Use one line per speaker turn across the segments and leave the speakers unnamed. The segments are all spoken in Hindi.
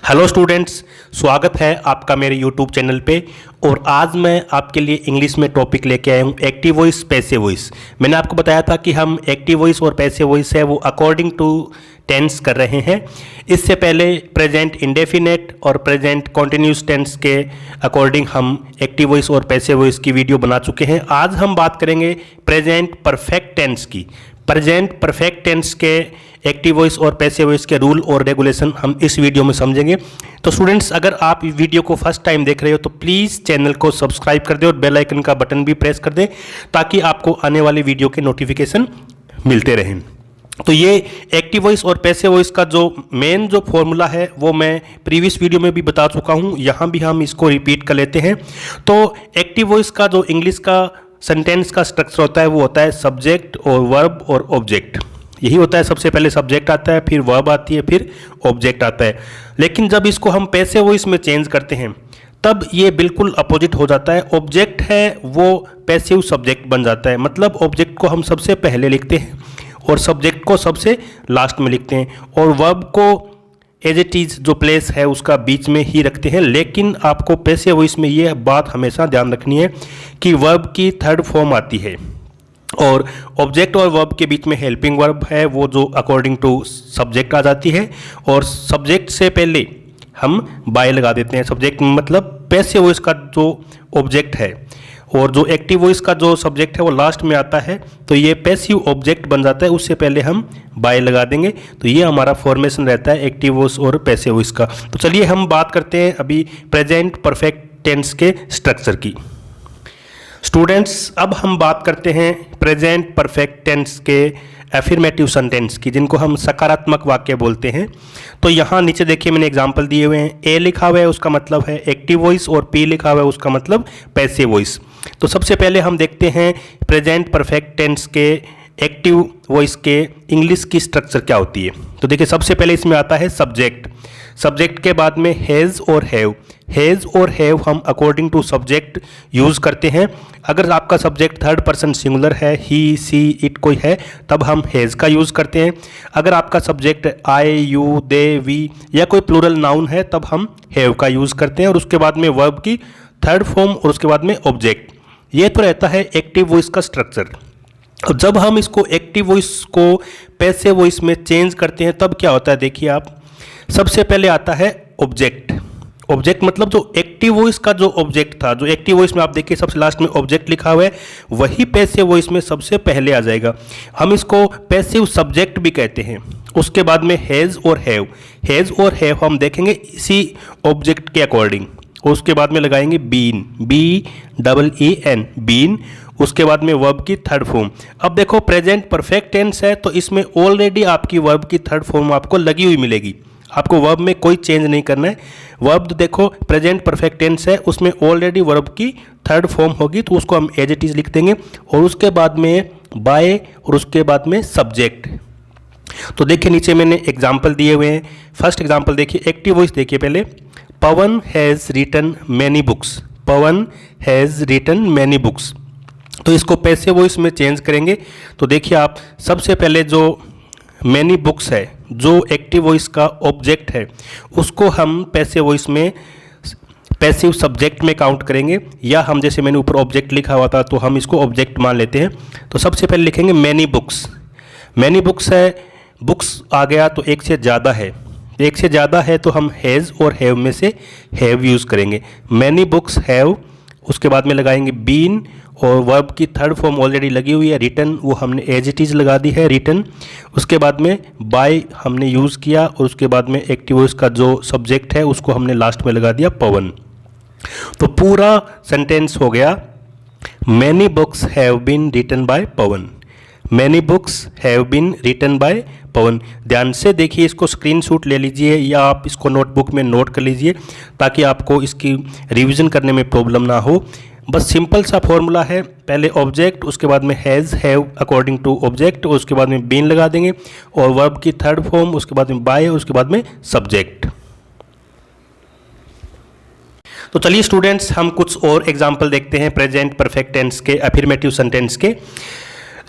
हेलो स्टूडेंट्स, स्वागत है आपका मेरे यूट्यूब चैनल पे। और आज मैं आपके लिए इंग्लिश में टॉपिक लेके आया हूँ एक्टिव वॉइस, पैसिव वॉइस। मैंने आपको बताया था कि हम एक्टिव वॉइस और पैसिव वॉइस है वो अकॉर्डिंग टू टेंस कर रहे हैं। इससे पहले प्रेजेंट इंडेफिनेट और प्रेजेंट कॉन्टिन्यूस टेंस के अकॉर्डिंग हम एक्टिव वॉइस और पैसिव वॉइस की वीडियो बना चुके हैं। आज हम बात करेंगे प्रेजेंट परफेक्ट टेंस की। प्रेजेंट परफेक्ट टेंस के एक्टिव वॉइस और पैसिव वॉइस के रूल और रेगुलेशन हम इस वीडियो में समझेंगे। तो स्टूडेंट्स, अगर आप वीडियो को फर्स्ट टाइम देख रहे हो तो प्लीज़ चैनल को सब्सक्राइब कर दें और बेल आइकन का बटन भी प्रेस कर दें ताकि आपको आने वाली वीडियो के नोटिफिकेशन मिलते रहें। तो ये एक्टिव वॉइस और पैसिव वॉइस का जो मेन जो फॉर्मूला है वो मैं प्रीवियस वीडियो में भी बता चुका हूँ, यहाँ भी हम इसको रिपीट कर लेते हैं। तो एक्टिव वॉइस का जो इंग्लिश का सेंटेंस का स्ट्रक्चर होता है वो होता है सब्जेक्ट और वर्ब और ऑब्जेक्ट। यही होता है, सबसे पहले सब्जेक्ट आता है, फिर वर्ब आती है, फिर ऑब्जेक्ट आता है। लेकिन जब इसको हम पैसिव वॉइस में चेंज करते हैं तब ये बिल्कुल अपोजिट हो जाता है। ऑब्जेक्ट है वो पैसिव सब्जेक्ट बन जाता है, मतलब ऑब्जेक्ट को हम सबसे पहले लिखते हैं और सब्जेक्ट को सबसे लास्ट में लिखते हैं और वर्ब को एज इट इज जो प्लेस है उसका बीच में ही रखते हैं। लेकिन आपको पैसिव वॉइस में ये बात हमेशा ध्यान रखनी है कि वर्ब की थर्ड फॉर्म आती है और ऑब्जेक्ट और वर्ब के बीच में हेल्पिंग वर्ब है वो जो अकॉर्डिंग टू सब्जेक्ट आ जाती है और सब्जेक्ट से पहले हम बाय लगा देते हैं। सब्जेक्ट मतलब पैसिव वॉइस का जो ऑब्जेक्ट है और जो एक्टिव वॉइस का जो सब्जेक्ट है वो लास्ट में आता है, तो ये पैसिव ऑब्जेक्ट बन जाता है, उससे पहले हम बाय लगा देंगे। तो ये हमारा फॉर्मेशन रहता है एक्टिव वॉइस और पैसिव वॉइस का। तो चलिए हम बात करते हैं अभी प्रेजेंट परफेक्ट टेंस के स्ट्रक्चर की। स्टूडेंट्स, अब हम बात करते हैं प्रेजेंट परफेक्ट टेंस के एफर्मेटिव सेंटेंस की, जिनको हम सकारात्मक वाक्य बोलते हैं। तो यहाँ नीचे देखिए मैंने एग्जांपल दिए हुए हैं। ए लिखा हुआ है उसका मतलब है एक्टिव वॉइस और पी लिखा हुआ है उसका मतलब पैसिव वॉइस। तो सबसे पहले हम देखते हैं प्रेजेंट परफेक्ट टेंस के एक्टिव वॉइस के इंग्लिश की स्ट्रक्चर क्या होती है। तो देखिए सबसे पहले इसमें आता है सब्जेक्ट। सब्जेक्ट के बाद में हैज़ और हैव। हैज़ और हैव हम अकॉर्डिंग टू सब्जेक्ट यूज़ करते हैं। अगर आपका सब्जेक्ट थर्ड पर्सन सिंगुलर है, ही, सी, इट कोई है, तब हम हैज़ का यूज़ करते हैं। अगर आपका subject I, you, they, we या कोई प्लूरल नाउन है तब हम हैव का यूज़ करते हैं और उसके बाद में वर्ब की थर्ड फॉर्म और उसके बाद में ऑब्जेक्ट। ये तो रहता है एक्टिव वॉइस का स्ट्रक्चर। और जब हम इसको एक्टिव वॉइस को पैसिव वॉइस में चेंज करते हैं तब क्या होता है, देखिए आप, सबसे पहले आता है ऑब्जेक्ट। ऑब्जेक्ट मतलब जो एक्टिव वॉइस का जो ऑब्जेक्ट था, जो एक्टिव वॉइस में आप देखिए सबसे लास्ट में ऑब्जेक्ट लिखा हुआ है, वही पैसिव वॉइस में सबसे पहले आ जाएगा। हम इसको पैसिव सब्जेक्ट भी कहते हैं। उसके बाद में हैज़ और हैव। हैज़ और हैव हम देखेंगे इसी ऑब्जेक्ट के अकॉर्डिंग। उसके बाद में लगाएंगे बीन, BEEN, बीन। उसके बाद में वर्ब की थर्ड फॉर्म। अब देखो प्रेजेंट परफेक्ट टेंस है तो इसमें ऑलरेडी आपकी वर्ब की थर्ड फॉर्म आपको लगी हुई मिलेगी। आपको वर्ब में कोई चेंज नहीं करना है। वर्ब देखो प्रेजेंट परफेक्ट टेंस है, उसमें ऑलरेडी वर्ब की थर्ड फॉर्म होगी तो उसको हम एज इट इज लिख देंगे और उसके बाद में बाय और उसके बाद में सब्जेक्ट। तो देखिए नीचे मैंने एग्जाम्पल दिए हुए हैं। फर्स्ट एग्जाम्पल देखिए, एक्टिव वॉइस देखिए पहले, Pavan has written many books. Pavan has written many books. तो इसको पैसिव वॉइस में चेंज करेंगे तो देखिए आप, सबसे पहले जो मैनी बुक्स है, जो एक्टिव वॉइस का ऑब्जेक्ट है, उसको हम पैसिव वॉइस में पैसिव सब्जेक्ट में काउंट करेंगे, या हम जैसे मैंने ऊपर ऑब्जेक्ट लिखा हुआ था तो हम इसको ऑब्जेक्ट मान लेते हैं। तो सबसे पहले लिखेंगे मैनी बुक्स। मैनी बुक्स है, बुक्स आ गया तो एक से ज़्यादा है, एक से ज़्यादा है तो हम हैज़ और हैव में से हैव यूज़ करेंगे। Many books have. उसके बाद में लगाएंगे बीन और वर्ब की थर्ड फॉर्म ऑलरेडी लगी हुई है, रिटन, वो हमने एज इट इज लगा दी है, रिटन। उसके बाद में बाय हमने यूज़ किया और उसके बाद में एक्टिव वॉइस का जो सब्जेक्ट है उसको हमने लास्ट में लगा दिया पवन। तो पूरा सेंटेंस हो गया, many books have been written by Pavan. Many books have been written by Pavan. ध्यान से देखिए, इसको स्क्रीनशॉट ले लीजिए या आप इसको नोटबुक में नोट कर लीजिए ताकि आपको इसकी रिवीजन करने में प्रॉब्लम ना हो। बस सिंपल सा फॉर्मूला है, पहले ऑब्जेक्ट, उसके बाद में has have according to object, उसके बाद में बीन लगा देंगे और वर्ब की थर्ड फॉर्म, उसके बाद में बाय, उसके बाद में सब्जेक्ट। तो चलिए स्टूडेंट्स, हम कुछ और एग्जाम्पल देखते हैं प्रेजेंट परफेक्ट टेंस के एफर्मेटिव सेंटेंस के।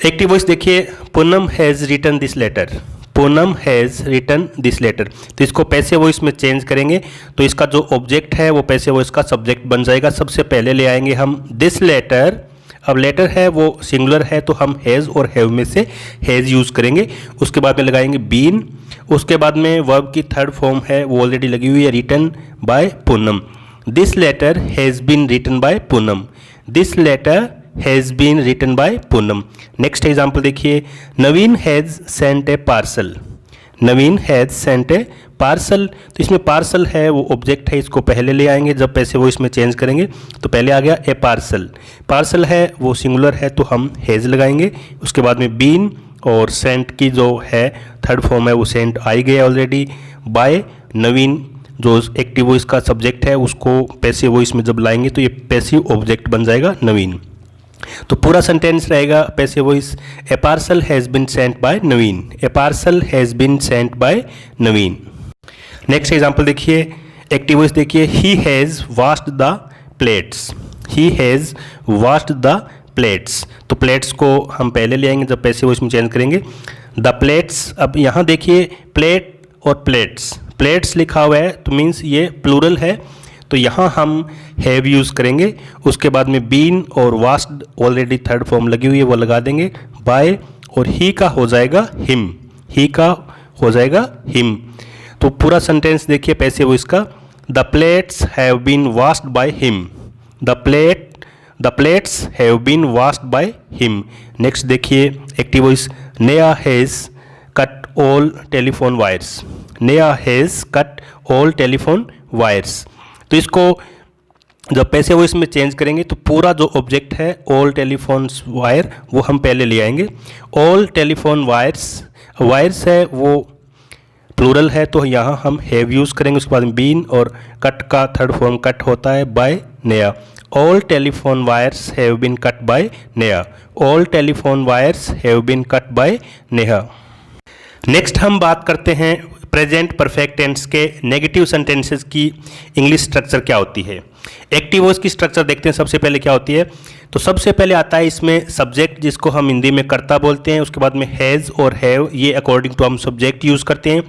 एक्टिव वॉइस देखिए, Poonam has written this letter. Poonam has written this letter. तो इसको पैसिव वॉइस में चेंज करेंगे तो इसका जो ऑब्जेक्ट है वो पैसिव वॉइस का सब्जेक्ट बन जाएगा। सबसे पहले ले आएंगे हम दिस लेटर। अब लेटर है वो सिंगुलर है तो हम हैज़ और हैव में से हैज़ यूज़ करेंगे। उसके बाद में लगाएंगे बीन। उसके बाद में वर्ब की थर्ड फॉर्म है वो ऑलरेडी लगी हुई है, written by Poonam. This letter has been written by Poonam. This letter has been written by Poonam. Next example देखिए, Naveen has sent a parcel. Naveen has sent a parcel. तो इसमें पार्सल है वो ऑब्जेक्ट है, इसको पहले ले आएंगे जब पैसे वो इसमें चेंज करेंगे। तो पहले आ गया ए पार्सल। पार्सल है वो सिंगुलर है तो हम हैज़ लगाएंगे। उसके बाद में बीन और सेंट की जो है थर्ड फॉर्म है वो सेंट आ ही गया ऑलरेडी। बाय नवीन जो एक्टिव वॉइस का सब्जेक्ट है उसको पैसिव वॉइस में जब लाएंगे तो ये पैसिव ऑब्जेक्ट बन जाएगा नवीन। तो पूरा सेंटेंस रहेगा passive voice, a parcel has been sent by Naveen. A parcel has been sent by Naveen. Next example देखिए, एक्टिव वॉइस देखिए, he has washed the plates. He has washed the plates. तो प्लेट्स को हम पहले ले आएंगे जब पैसिव वॉइस में चेंज करेंगे। द प्लेट्स, अब यहाँ देखिए प्लेट और प्लेट्स, प्लेट्स लिखा हुआ है तो मीन्स ये प्लूरल है तो यहाँ हम हैव यूज़ करेंगे। उसके बाद में बीन और वॉश्ड ऑलरेडी थर्ड फॉर्म लगी हुई है वो लगा देंगे बाय, और ही का हो जाएगा हिम। ही का हो जाएगा हिम। तो पूरा सेंटेंस देखिए पैसिव वॉइस का, the plates have been washed by him. The plates have been washed by him. Next देखिए active voice, Neha has cut all telephone wires. Neha has cut all telephone wires. तो इसको जब पैसिव वॉइस में चेंज करेंगे तो पूरा जो ऑब्जेक्ट है ऑल टेलीफोन वायर वो हम पहले ले आएंगे। ऑल टेलीफोन वायर्स, वायर्स है वो प्लूरल है तो यहाँ हम हैव यूज़ करेंगे। उसके बाद में बीन और कट का थर्ड फॉर्म कट होता है by Neha. All telephone wires have been cut by Neha. All telephone wires have been cut by Neha. Next हम बात करते हैं प्रेजेंट परफेक्ट टेंस के नेगेटिव सेंटेंसेस की इंग्लिश स्ट्रक्चर क्या होती है। एक्टिव वॉइस की स्ट्रक्चर देखते हैं सबसे पहले क्या होती है। तो सबसे पहले आता है इसमें सब्जेक्ट जिसको हम हिंदी में कर्ता बोलते हैं। उसके बाद में हैज़ और हैव, ये अकॉर्डिंग टू हम सब्जेक्ट यूज़ करते हैं।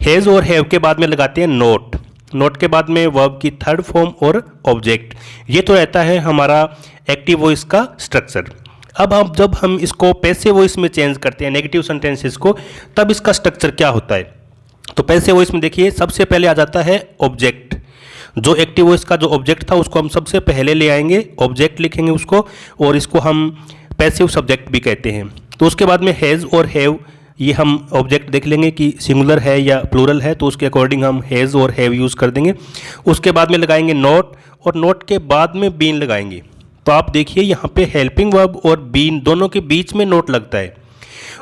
हैज़ और हैव के बाद में लगाते हैं नोट। नोट के बाद में वर्ब की थर्ड फॉर्म और ऑब्जेक्ट। ये तो रहता है हमारा एक्टिव वॉइस का स्ट्रक्चर। अब जब हम इसको पैसिव वॉइस में चेंज करते हैं नेगेटिव सेंटेंसेस को, तब इसका स्ट्रक्चर क्या होता है। तो पैसिव वॉइस में देखिए सबसे पहले आ जाता है ऑब्जेक्ट। जो एक्टिव वॉइस का जो ऑब्जेक्ट था उसको हम सबसे पहले ले आएंगे, ऑब्जेक्ट लिखेंगे उसको, और इसको हम पैसिव सब्जेक्ट भी कहते हैं। तो उसके बाद में हैज़ और हैव, ये हम ऑब्जेक्ट देख लेंगे कि सिंगुलर है या प्लूरल है, तो उसके अकॉर्डिंग हम हैज़ और हैव यूज़ कर देंगे। उसके बाद में लगाएंगे नोट, और नोट के बाद में बीन लगाएंगे। तो आप देखिए यहाँ पे हेल्पिंग वर्ब और बीन दोनों के बीच में नोट लगता है।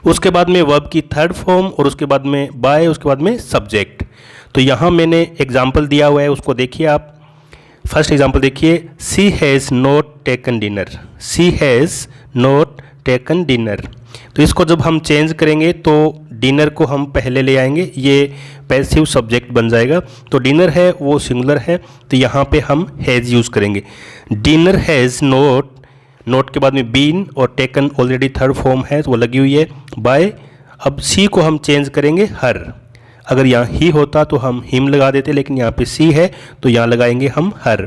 उसके बाद में वर्ब की थर्ड फॉर्म, और उसके बाद में बाय, उसके बाद में सब्जेक्ट। तो यहाँ मैंने एग्जाम्पल दिया हुआ है उसको देखिए आप। फर्स्ट एग्जाम्पल देखिए, she has not taken dinner. She has not taken dinner. तो इसको जब हम चेंज करेंगे तो डिनर को हम पहले ले आएंगे, ये पैसिव सब्जेक्ट बन जाएगा। तो डिनर है वो सिंगुलर है तो यहाँ पे हम हैज़ यूज़ करेंगे। डिनर हैज़ नॉट, नोट के बाद में बीन और टेकन ऑलरेडी थर्ड फॉर्म है तो वो लगी हुई है बाय। अब सी को हम चेंज करेंगे हर। अगर यहाँ ही होता तो हम हिम लगा देते, लेकिन यहाँ पे सी है तो यहाँ लगाएंगे हम हर।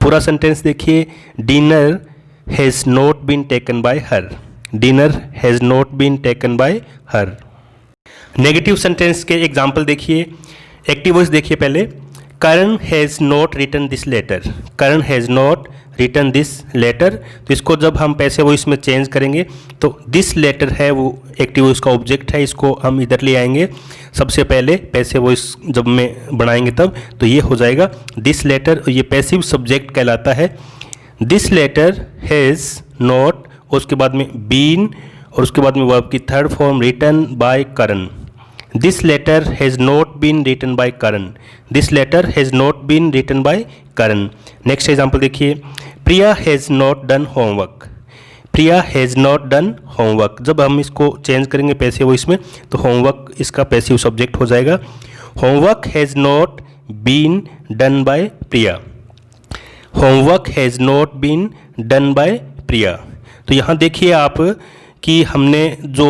पूरा सेंटेंस देखिए, dinner has not been taken by her. Dinner has not been taken by her. Negative sentence के एग्जाम्पल देखिए। एक्टिव वॉइस देखिए पहले, Karan has not written this letter. Karan has not written this letter. तो इसको जब हम पैसिव वॉइस में चेंज करेंगे तो दिस लेटर है वो एक्टिव वॉइस का ऑब्जेक्ट है, इसको हम इधर ले आएंगे सबसे पहले पैसिव वॉइस जब में बनाएंगे तब। तो ये हो जाएगा दिस लेटर, ये पैसिव सब्जेक्ट कहलाता है। दिस लेटर हैज़ नॉट, उसके बाद में बीन, और उसके बाद में वर्ब की third form written by Karan. This letter has not been written by Karan. This letter has not been written by Karan. Next example देखिए, Priya has not done homework. Priya has not done homework. जब हम इसको चेंज करेंगे पैसिव वॉइस में तो होमवर्क इसका पैसिव सब्जेक्ट हो जाएगा। Homework has not been done by Priya. Homework has not been done by Priya. तो यहाँ देखिए आप कि हमने जो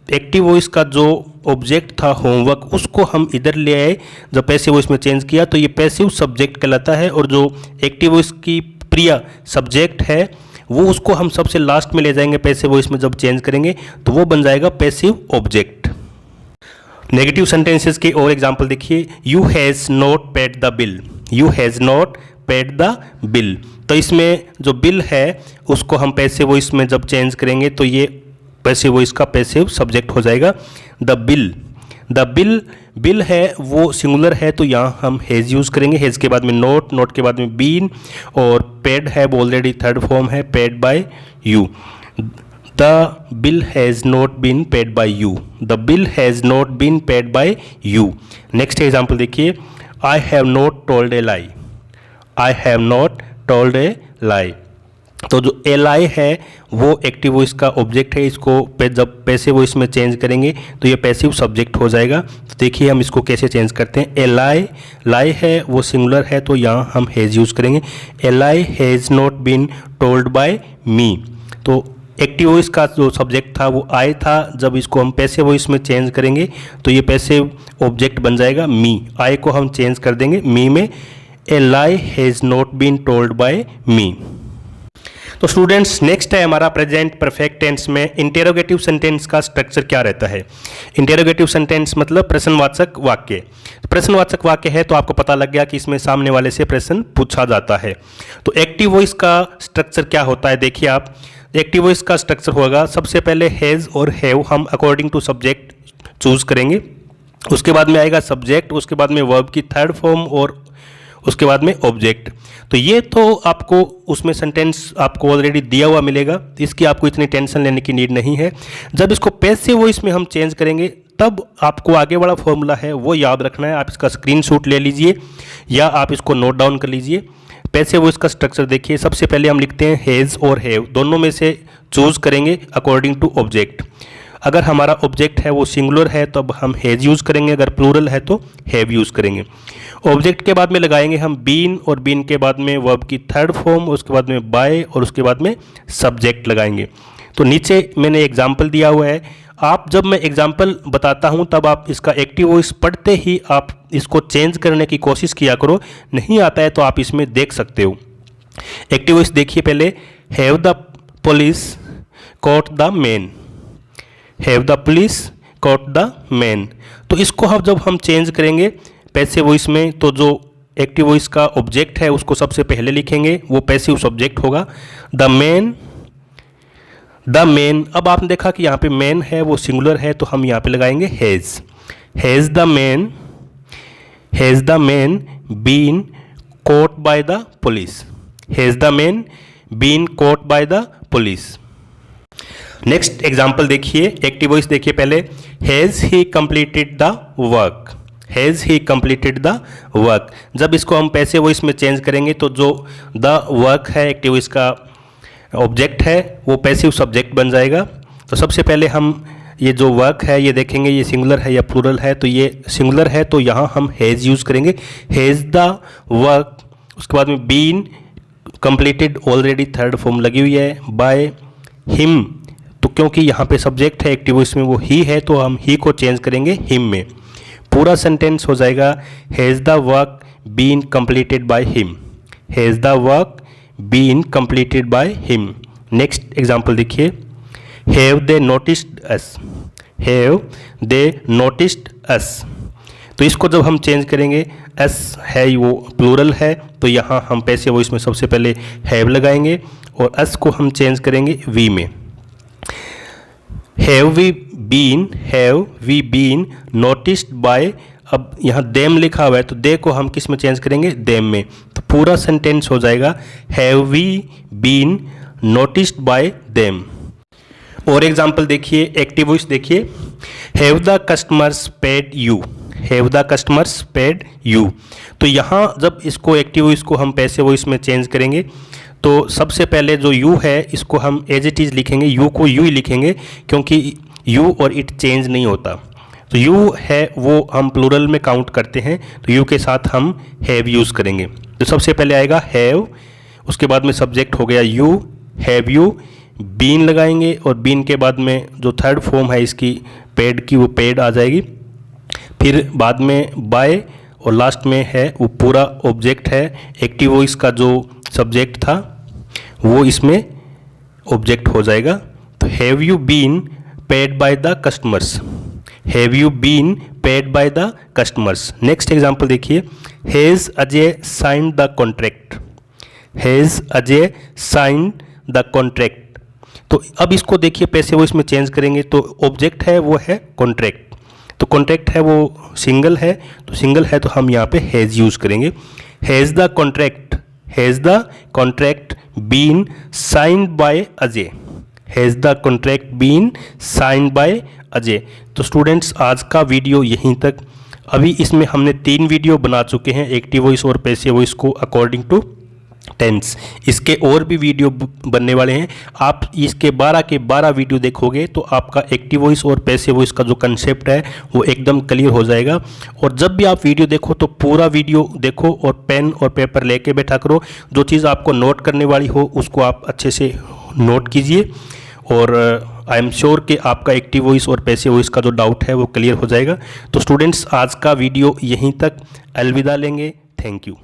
एक्टिव वॉइस का जो ऑब्जेक्ट था होमवर्क उसको हम इधर ले आए, जब पैसिव वॉइस में चेंज किया तो ये पैसिव सब्जेक्ट कहलाता है, और जो एक्टिव वॉइस की प्रिया सब्जेक्ट है वो उसको हम सबसे लास्ट में ले जाएंगे पैसिव वॉइस में जब चेंज करेंगे, तो वो बन जाएगा पैसिव ऑब्जेक्ट। नेगेटिव सेंटेंसेस के और एग्जांपल देखिए, you has not paid the bill, you has not paid the bill. तो इसमें जो बिल है उसको हम पैसिव वॉइस में जब चेंज करेंगे तो ये पैसिव वॉइस का पैसिव सब्जेक्ट हो जाएगा। The bill, the bill, bill है वो सिंगुलर है तो यहाँ हम हैज़ यूज़ करेंगे, हैज़ के बाद में नोट, नोट के बाद में बीन, और पेड है वो ऑलरेडी थर्ड फॉर्म है, paid by you. The bill has not been paid by you, the bill has not been paid by you. Next example देखिए, I have not told a lie, I have not told a lie. तो जो ए लाई है वो एक्टिव वॉइस का ऑब्जेक्ट है, इसको जब पैसिव वॉइस में चेंज करेंगे तो ये पैसिव सब्जेक्ट हो जाएगा। तो देखिए हम इसको कैसे चेंज करते हैं। ए लाई, लाई है वो सिंगुलर है तो यहाँ हम हैज़ यूज़ करेंगे। A lie has not been told by me, तो एक्टिव वॉइस का जो सब्जेक्ट था वो आई था, जब इसको हम पैसिव वॉइस में चेंज करेंगे तो ये पैसिव ऑब्जेक्ट बन जाएगा मी। आई को हम चेंज कर देंगे मी में, a lie has not been told by me. तो स्टूडेंट्स नेक्स्ट है हमारा प्रेजेंट परफेक्ट टेंस में इंटेरोगेटिव सेंटेंस का स्ट्रक्चर क्या रहता है। इंटेरोगेटिव सेंटेंस मतलब प्रश्नवाचक वाक्य। प्रश्नवाचक वाक्य है तो आपको पता लग गया कि इसमें सामने वाले से प्रश्न पूछा जाता है। तो एक्टिव वॉइस का स्ट्रक्चर क्या होता है, देखिए आप, एक्टिव वॉइस का स्ट्रक्चर होगा सबसे पहले हैज़ और हैव हम अकॉर्डिंग टू सब्जेक्ट चूज करेंगे, उसके बाद में आएगा सब्जेक्ट, उसके बाद में वर्ब की थर्ड फॉर्म और उसके बाद में ऑब्जेक्ट। तो ये तो आपको उसमें सेंटेंस आपको ऑलरेडी दिया हुआ मिलेगा, तो इसकी आपको इतनी टेंशन लेने की नीड नहीं है। जब इसको पैसिव वॉइस में हम चेंज करेंगे तब आपको आगे वाला फॉर्मूला है वो याद रखना है। आप इसका स्क्रीनशॉट ले लीजिए या आप इसको नोट डाउन कर लीजिए। पैसिव वॉइस का स्ट्रक्चर देखिए, सबसे पहले हम लिखते हैं हैज़ और हैव, दोनों में से चूज करेंगे अकॉर्डिंग टू ऑब्जेक्ट। अगर हमारा ऑब्जेक्ट है वो सिंगुलर है तो अब हम हैज़ यूज़ करेंगे, अगर प्लूरल है तो हैव यूज़ करेंगे। ऑब्जेक्ट के बाद में लगाएंगे हम बीन, और बीन के बाद में वर्ब की थर्ड फॉर्म, उसके बाद में बाय, और उसके बाद में सब्जेक्ट लगाएंगे। तो नीचे मैंने एग्जाम्पल दिया हुआ है, आप जब मैं एग्जाम्पल बताता हूं तब आप इसका एक्टिव वॉइस पढ़ते ही आप इसको चेंज करने की कोशिश किया करो, नहीं आता है तो आप इसमें देख सकते हो। एक्टिव वॉइस देखिए पहले, have the police caught the man, have the police caught the man. तो इसको हम जब हम चेंज करेंगे पैसिव वॉइस में तो जो एक्टिव वॉइस का ऑब्जेक्ट है उसको सबसे पहले लिखेंगे, वो पैसिव सब्जेक्ट होगा। द मैन, द मैन, अब आपने देखा कि यहाँ पे मैन है वो सिंगुलर है तो हम यहाँ पे लगाएंगे has, has the man, has the man been caught by the police, has the man been caught by the police. Next example देखिए, एक्टिव वॉइस देखिए पहले, has he completed the work, has he completed the work. जब इसको हम पैसिव वॉइस में चेंज करेंगे तो जो द वर्क है एक्टिव वॉइस का ऑब्जेक्ट है वो पैसिव सब्जेक्ट बन जाएगा। तो सबसे पहले हम ये जो वर्क है ये देखेंगे ये सिंगुलर है या प्लूरल है, तो ये सिंगुलर है तो यहाँ हम हैज़ यूज़ करेंगे, हैज़ द वर्क। उसके बाद में been completed already third form लगी हुई है, बाय हिम, तो क्योंकि यहाँ पे सब्जेक्ट है एक्टिव वॉइस में वो ही है तो हम ही को चेंज करेंगे हिम में। पूरा सेंटेंस हो जाएगा has the work been completed by him, has the work been completed by him. Next example देखिए, have they noticed us, have they noticed us. तो इसको जब हम चेंज करेंगे, एस है वो प्लूरल है तो यहाँ हम पैसिव वॉइस में सबसे पहले हैव लगाएंगे और अस को हम चेंज करेंगे वी में। Have we been noticed by, अब यहाँ देम लिखा हुआ है तो दे को हम किस में चेंज करेंगे, देम में। तो पूरा सेंटेंस हो जाएगा have we been noticed by them. और एग्जाम्पल देखिए, एक्टिव वॉइस देखिए, have the customers paid you, have the customers paid you. तो यहाँ जब इसको एक्टिव वॉइस को हम पैसिव वॉइस में चेंज करेंगे तो सबसे पहले जो यू है इसको हम एज इट इज़ लिखेंगे, यू को यू ही लिखेंगे क्योंकि यू और इट चेंज नहीं होता। तो यू है वो हम प्लूरल में काउंट करते हैं तो यू के साथ हम हैव यूज़ करेंगे। तो सबसे पहले आएगा हैव, उसके बाद में सब्जेक्ट हो गया यू, हैव यू बीन लगाएंगे और बीन के बाद में जो थर्ड फॉर्म है इसकी पेड की वो पेड आ जाएगी। फिर बाद में बाय और लास्ट में है वो पूरा ऑब्जेक्ट है। एक्टिव वॉइस का जो सब्जेक्ट था वो इसमें ऑब्जेक्ट हो जाएगा। तो have you been paid by the customers, have you been paid by the customers. Next example देखिए, has Ajay signed the contract, has Ajay signed the contract. तो अब इसको देखिए पैसे वॉइस में चेंज करेंगे तो ऑब्जेक्ट है वो है कॉन्ट्रैक्ट, तो कॉन्ट्रैक्ट है वो सिंगल है, तो सिंगल है तो हम यहाँ पे हैज़ यूज़ करेंगे। Has the contract, has the contract been signed by Ajay, has the contract been signed by Ajay. तो स्टूडेंट्स आज का वीडियो यहीं तक। अभी इसमें हमने 3 वीडियो बना चुके हैं एक्टिव वॉइस और पैसिव वॉइस को अकॉर्डिंग टू टेंस। इसके और भी वीडियो बनने वाले हैं। आप इसके 12 के 12 वीडियो देखोगे तो आपका एक्टिव वॉइस और पैसिव वॉइस का जो कंसेप्ट है वो एकदम क्लियर हो जाएगा। और जब भी आप वीडियो देखो तो पूरा वीडियो देखो और पेन और पेपर लेके बैठा करो। जो चीज़ आपको नोट करने वाली हो उसको आप अच्छे से नोट कीजिए और आई एम श्योर कि आपका एक्टिव वॉइस और पैसिव वॉइस का जो डाउट है वो क्लियर हो जाएगा। तो स्टूडेंट्स आज का वीडियो यहीं तक, अलविदा लेंगे। Thank you.